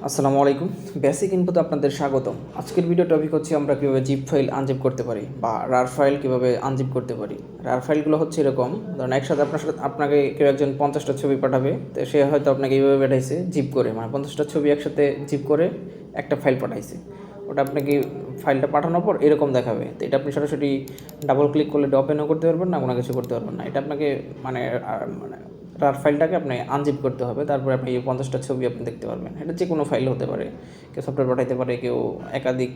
আসসালামু আলাইকুম। বেসিক ইনপুটে আপনাদের স্বাগতম। আজকের ভিডিও টপিক হচ্ছে আমরা কীভাবে জিপ ফাইল আনজিপ করতে পারি বা রার ফাইল কীভাবে আনজিপ করতে পারি। রার ফাইলগুলো হচ্ছে এরকম, ধরুন একসাথে আপনাকে কেউ একজন 50টা ছবি পাঠাবে, তো সে হয়তো আপনাকে এইভাবে পাঠাইছে জিপ করে, মানে 50টা ছবি একসাথে জিপ করে একটা ফাইল পাঠাইছে। ওটা আপনাকে ফাইলটা পাঠানোর পর এরকম দেখাবে। তো এটা আপনি সরাসরি ডাবল ক্লিক করলে এটা ওপেনও করতে পারবেন না, কোনো কিছু করতে পারবেন না। এটা আপনাকে মানে রার ফাইলটাকে আপনি আনজিপ করতে হবে, তারপরে আপনি এই 50টা ছবি আপনি দেখতে পারবেন। এটা যে কোনো ফাইল হতে পারে, কেউ সফটওয়্যার পাঠাইতে পারে, কেউ একাধিক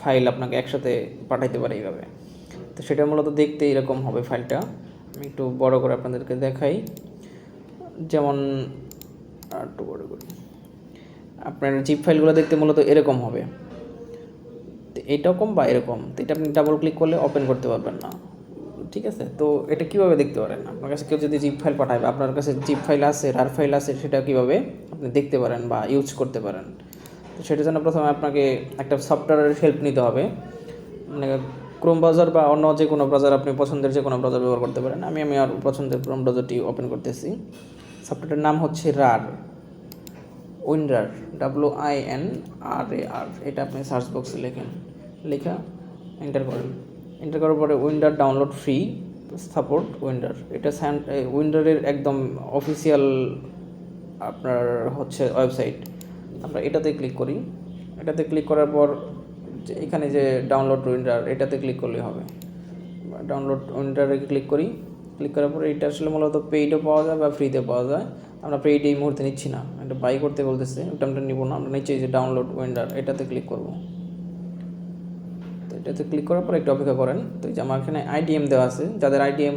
ফাইল আপনাকে একসাথে পাঠাইতে পারে এইভাবে। তো সেটা মূলত দেখতে এরকম হবে ফাইলটা। আমি একটু বড় করে আপনাদেরকে দেখাই, যেমন একটু বড় করি। আপনার জিপ ফাইলগুলো দেখতে মূলত এরকম হবে, তো এইরকম বা এরকম। তো এটা আপনি ডাবল ক্লিক করলে ওপেন করতে পারবেন না, ঠিক আছে। তো এটা কীভাবে দেখতে পারেন, আপনার কাছে কেউ যদি জিপ ফাইল পাঠায় বা আপনার কাছে জিপ ফাইল আছে, রার ফাইল আছে, সেটা কীভাবে আপনি দেখতে পারেন বা ইউজ করতে পারেন। তো সেটার জন্য প্রথমে আপনাকে একটা সফটওয়্যারের হেল্প নিতে হবে। মানে ক্রোম ব্রাউজার বা অন্য যে কোনো ব্রাউজার, আপনি পছন্দের যে কোনো ব্রাউজার ব্যবহার করতে পারেন। আমি আর পছন্দের ক্রোম ব্রাউজারটি ওপেন করতেছি। সফটওয়্যারটার নাম হচ্ছে রার, WinRAR, WinRAR। এটা আপনি সার্চ বক্সে লেখা এন্টার করেন। এন্টার করার পরে WinRAR download free support WinRAR। এটা WinRAR-এর একদম অফিসিয়াল আপনার হচ্ছে ওয়েবসাইট। আমরা এটাতে ক্লিক করি। এটাতে ক্লিক করার পর এখানে যে ডাউনলোড WinRAR, এটাতে ক্লিক করলে হবে। ডাউনলোড WinRAR-এ ক্লিক করি। ক্লিক করার পরে এটা আসলে মূলত পেইডও পাওয়া যায় বা ফ্রিতে পাওয়া যায়। আমরা পেইড এই মুহূর্তে নিচ্ছি না, এটা বাই করতে বলতেছে, ওটা আমরা নিব না। আমরা নিচে যে ডাউনলোড WinRAR, এটাতে ক্লিক করব। তো এটাতে ক্লিক করার পর একটু অপেক্ষা করেন। তো এই যে আমার এখানে আইডিএম দেওয়া আছে, যাদের আইডিএম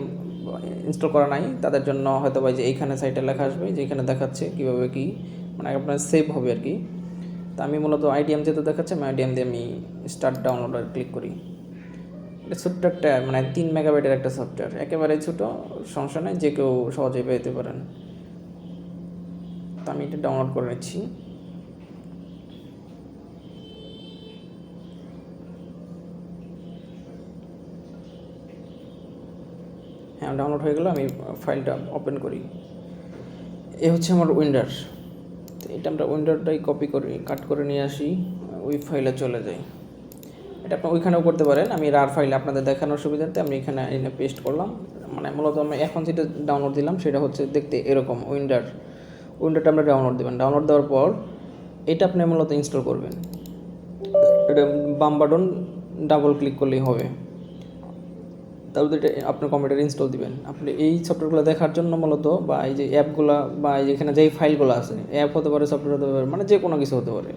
ইনস্টল করা নাই তাদের জন্য হয়তো বা যে এইখানে সাইটে লেখা আসবে, যে এখানে দেখাচ্ছে কীভাবে কী মানে আপনার সেভ হবে আর কি। তো আমি মূলত আইডিএম যেহেতু দেখাচ্ছে, আমি আইডিএম দিয়ে আমি স্টার্ট ডাউনলোডার ক্লিক করি। এটা ছোট্ট একটা মানে 3 মেগাবাইটের একটা সফটওয়্যার, একেবারে ছোটো, সমস্যা নেই, যে কেউ সহজেই পেতে পারেন। তো আমি এটা ডাউনলোড করে নিচ্ছি। হ্যাঁ, ডাউনলোড হয়ে গেলো। আমি ফাইলটা ওপেন করি। এ হচ্ছে আমার WinRAR। তো এটা আমরা WinRAR-টাই কপি করে কাট করে নিয়ে আসি, ওই ফাইলে চলে যাই। এটা আপনি ওইখানেও করতে পারেন। আমি রার ফাইলে আপনাদের দেখানোর সুবিধার্থে আমি এখানে এনে পেস্ট করলাম। মানে মূলত আমি এখন যেটা ডাউনলোড দিলাম সেটা হচ্ছে দেখতে এরকম WinRAR-টা আমরা ডাউনলোড দেবেন। ডাউনলোড দেওয়ার পর এটা আপনি মূলত ইনস্টল করবেন। এটা বাম বাটন ডাবল ক্লিক করলেই হবে। তারপর এটা আপনার কম্পিউটারে ইনস্টল দিবেন। আপনি এই সফটওয়্যারগুলো দেখার জন্য মূলত, বা এই যে অ্যাপগুলো বা এখানে যেই ফাইলগুলো আছে, অ্যাপ হতে পারে, সফটওয়্যার হতে পারে, মানে যে কোনো কিছু হতে পারে,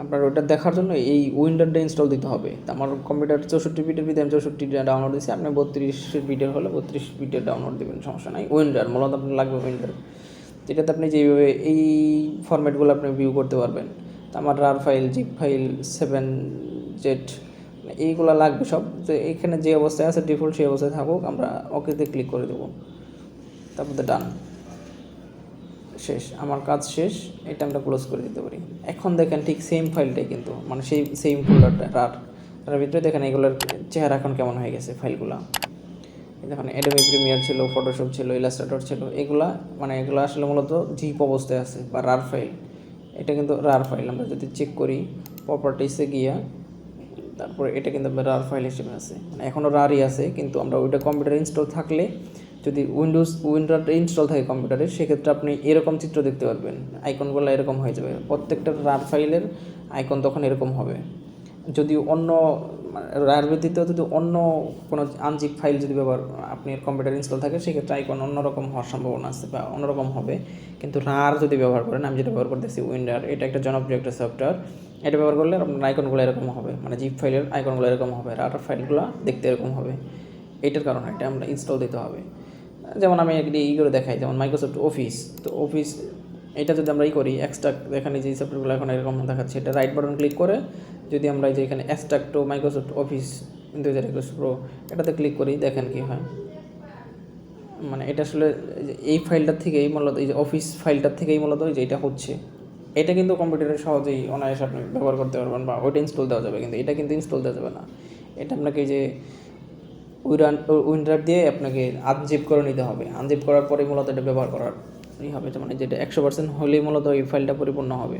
আপনার ওটা দেখার জন্য এই WinRAR-টা ইনস্টল দিতে হবে। তো আমার কম্পিউটার 64 বিটের ভিতরে আমি 64টা ডাউনলোড দিচ্ছি। আপনি 32 বিটের হলে 32 বিটের ডাউনলোড দেবেন, সমস্যা নাই। WinRAR মূলত আপনার লাগবে WinRAR। এটাতে আপনি যেভাবে এই ফরম্যাটগুলো আপনি ভিউ করতে পারবেন। তো আমার রার ফাইল, জিপ ফাইল, 7Z এইগুলো লাগবে সব। তো এখানে যে অবস্থায় আছে ডিফল্ট সেই অবস্থায় থাকুক, আমরা ওকেতে ক্লিক করে দেবো। তারপরে ডান, শেষ, আমার কাজ শেষ। এটা আমরা ক্লোজ করে দিতে পারি। এখন দেখেন ঠিক সেম ফাইলটাই, কিন্তু মানে সেই সেম ফোল্ডারটা তার ভিতরে দেখেন এগুলোর চেহারা এখন কেমন হয়ে গেছে ফাইলগুলো। দেখেন অ্যাডোবি প্রিমিয়ার ছিল, ফটোশপ ছিল, ইলাস্ট্রেটর ছিল, এগুলো আসলে মূলত জিপ অবস্থায় আছে বা রার ফাইল। এটা কিন্তু রার ফাইল। আমরা যদি চেক করি প্রপার্টিসে গিয়া, তারপরে এটা কিন্তু রার ফাইল হিসেবে আছে, মানে এখনও রারই আছে। কিন্তু আমরা ওইটা কম্পিউটারে ইনস্টল থাকলে, যদি WinRAR-টা ইনস্টল থাকে কম্পিউটারে, সেক্ষেত্রে আপনি এরকম চিত্র দেখতে পারবেন, আইকনগুলো এরকম হয়ে যাবে। প্রত্যেকটা রার ফাইলের আইকন তখন এরকম হবে। যদি অন্য রার ব্যতীত যদি অন্য কোনো আনজিপ ফাইল যদি আপনি কম্পিউটার ইনস্টল থাকে, সেক্ষেত্রে আইকন অন্যরকম হওয়ার সম্ভাবনা আছে বা অন্যরকম হবে। কিন্তু রার যদি ব্যবহার করেন, আমি যেটা ব্যবহার করতেছি WinRAR, এটা একটা জনপ্রিয় একটা সফটওয়্যার। এটা ব্যবহার করলে আপনার আইকনগুলো এরকম হবে, মানে জিপ ফাইলের আইকনগুলো এরকম হবে, রার ফাইলগুলো দেখতে এরকম হবে। এইটার কারণে এটা আমরা ইনস্টল দিতে হবে। যেমন আমি একটি করে দেখাই, যেমন মাইক্রোসফট অফিস। তো অফিস এটা যদি আমরা করি, এক্সট্রাক্ট, এখানে যে সফটওয়্যারগুলো এখন এরকম দেখাচ্ছে, এটা রাইট বাটন ক্লিক করে যদি আমরা যে এখানে extract two Microsoft office 2021 pro, এটাতে ক্লিক করি, দেখেন কি হয়। মানে এটা আসলে এই ফাইলটার থেকেই মূলত, এই যে অফিস ফাইলটার থেকেই মূলত যে এটা হচ্ছে। এটা কিন্তু কম্পিউটারে সহজেই অনায়াসে আপনি ব্যবহার করতে পারবেন বা ওইটা ইনস্টল দেওয়া যাবে, কিন্তু এটা কিন্তু ইনস্টল দেওয়া যাবে না। এটা আপনাকে যে WinRAR দিয়ে আপনাকে আনজিপ করে নিতে হবে। আনজিপ করার পরে মূলত এটা ব্যবহার করার হবে, মানে যেটা 100% হলেই মূলত এই ফাইলটা পরিপূর্ণ হবে।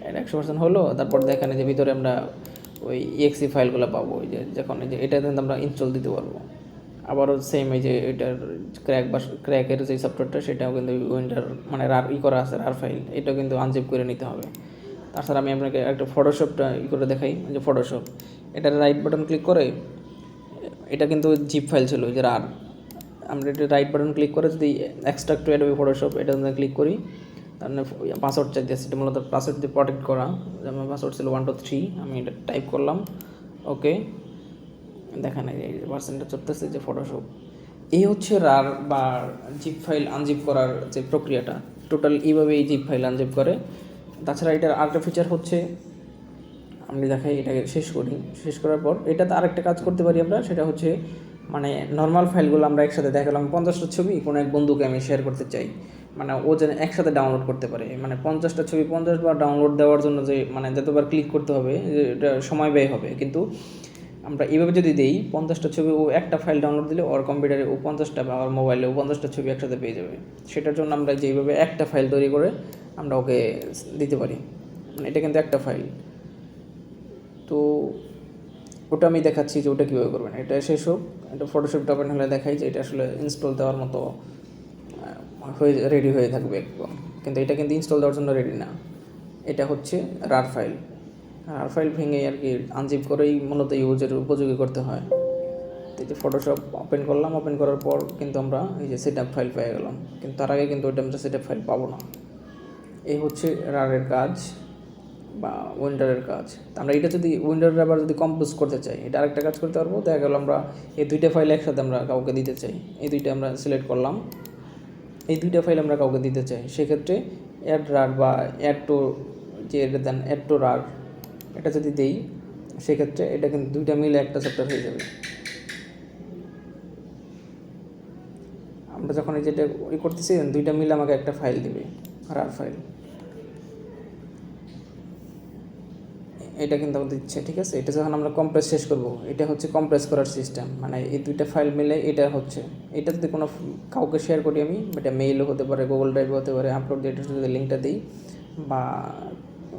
এটা 100% হলো। তারপর দেখেন যে ভিতরে আমরা ওই exe ফাইলগুলো পাবো, ওই যে যখন এই যে এটা কিন্তু আমরা ইনস্টল দিতে পারবো। আবারও সেম এই যে এটার ক্র্যাকের যে সফটওয়্যারটা সেটাও কিন্তু উইন্ডার মানে রার করা আছে, রার ফাইল, এটাও কিন্তু আনজিপ করে নিতে হবে। তাছাড়া আমি আপনাকে একটা ফটোশপটা করে দেখাই, যে ফটোশপ এটার রাইট বাটন ক্লিক করে, এটা কিন্তু জিপ ফাইল ছিল যে রার, আমরা এটা রাইট বাটন ক্লিক করে যদি এক্সট্রাক্ট টু অ্যাডোবি ফটোশপ এটা ক্লিক করি, তার মানে পাসওয়ার্ড চাইতে সেটা মূলত পাসওয়ার্ড দিয়ে প্রটেক্ট করা। যেমন পাসওয়ার্ড ছিল 1 2 3, আমি এটা টাইপ করলাম, ওকে। দেখেন এই ভার্সনটা চলতেছে যে ফটোশপ। এই হচ্ছে রার বা জিপ ফাইল আনজিপ করার যে প্রক্রিয়াটা, টোটাল এইভাবে এই জিপ ফাইল আনজিপ করে। তাছাড়া এটার আরেকটা ফিচার হচ্ছে, আমি দেখাই, এটাকে শেষ করার পর এটাতে আরেকটা কাজ করতে পারি আমরা, সেটা হচ্ছে মানে নর্মাল ফাইলগুলো আমরা একসাথে দেখালাম, 50টা ছবি কোনো এক বন্ধুকে আমি শেয়ার করতে চাই, মানে ও যেন একসাথে ডাউনলোড করতে পারে। মানে 50টা ছবি 50 বার ডাউনলোড দেওয়ার জন্য যে মানে যতবার ক্লিক করতে হবে এটা সময় ব্যয় হবে, কিন্তু আমরা এইভাবে যদি দিই 50টা ছবি ও একটা ফাইল ডাউনলোড দিলে ওর কম্পিউটারে ও 50টা বা ওর মোবাইলে ও 50টা ছবি একসাথে পেয়ে যাবে। সেটার জন্য আমরা যেইভাবে একটা ফাইল তৈরি করে আমরা ওকে দিতে পারি, মানে এটা কিন্তু একটা ফাইল। তো ওটা আমি দেখাচ্ছি যে ওটা কীভাবে করবেন। এটা শেষ হোক, এটা ফটোশপটা ওপেন হলে দেখাই যে এটা আসলে ইনস্টল দেওয়ার মতো রেডি হয়ে থাকবে একদম, কিন্তু এটা কিন্তু ইনস্টল দেওয়ার জন্য রেডি না। এটা হচ্ছে রার ফাইল, রার ফাইল ভেঙে আর কি আনজিপ করেই মূলত ইউজের উপযোগী করতে হয়। তো এই যে ফটোশপ ওপেন করলাম, ওপেন করার পর কিন্তু আমরা এই যে সেট আপ ফাইল পেয়ে গেলাম, কিন্তু তার আগে কিন্তু ওইটা আমরা সেট আপ ফাইল পাবো না। এই হচ্ছে রারের কাজ বা উইন্ডারের কাজ। তো আমরা এটা যদি উইন্ডারের আবার যদি কম্পোজ করতে চাই, এটা আরেকটা কাজ করতে পারবো। দেখা গেল আমরা এই দুইটা ফাইল একসাথে আমরা কাউকে দিতে চাই, এই দুইটা আমরা সিলেক্ট করলাম, এই দুইটা ফাইল আমরা কাউকে দিতে চাই, সেক্ষেত্রে অ্যাড রার বা অ্যাড টু যে এটা দেন অ্যাড টু রার, এটা যদি দেই সেক্ষেত্রে এটা কিন্তু দুইটা মিলে একটা চ্যাপ্টার হয়ে যাবে। আমরা যখন এই যেটা করতেছি দুইটা মিলে আমাকে একটা ফাইল দিবে, রার ফাইল, এটা কিন্তু দিচ্ছে, ঠিক আছে। এটা যখন আমরা কম্প্রেস শেষ করব, এটা হচ্ছে কম্প্রেস করার সিস্টেম, মানে এই দুইটা ফাইল মিলে এটা হচ্ছে। এটা যদি কোনো কাউকে শেয়ার করি আমি, এটা মেইলও হতে পারে, গুগল ড্রাইভও হতে পারে, আপলোড দিয়ে যদি লিঙ্কটা দিই বা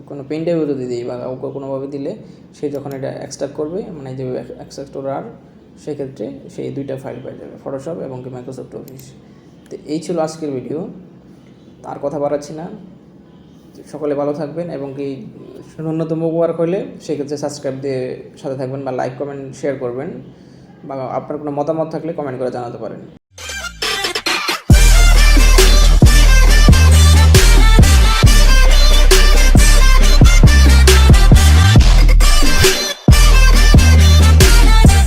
কোনো পেন ড্রাইভও যদি দিই বা কাউকে কোনোভাবে দিলে সে যখন এটা এক্সট্রাক্ট করবে, মানে যে এক্সট্রাক্ট টু রার, সেক্ষেত্রে সেই দুইটা ফাইল পেয়ে যাবে, ফটোশপ এবং কি মাইক্রোসফট অফিস। তো এই ছিল আজকের ভিডিও, তার কথা বাড়াচ্ছি না। সকলে ভালো থাকবেন এবং কি ন্যূনতম উপকার হলে সেক্ষেত্রে সাবস্ক্রাইব দিয়ে সাথে থাকবেন বা লাইক কমেন্ট শেয়ার করবেন, বা আপনার কোনো মতামত থাকলে কমেন্ট করে জানাতে পারেন।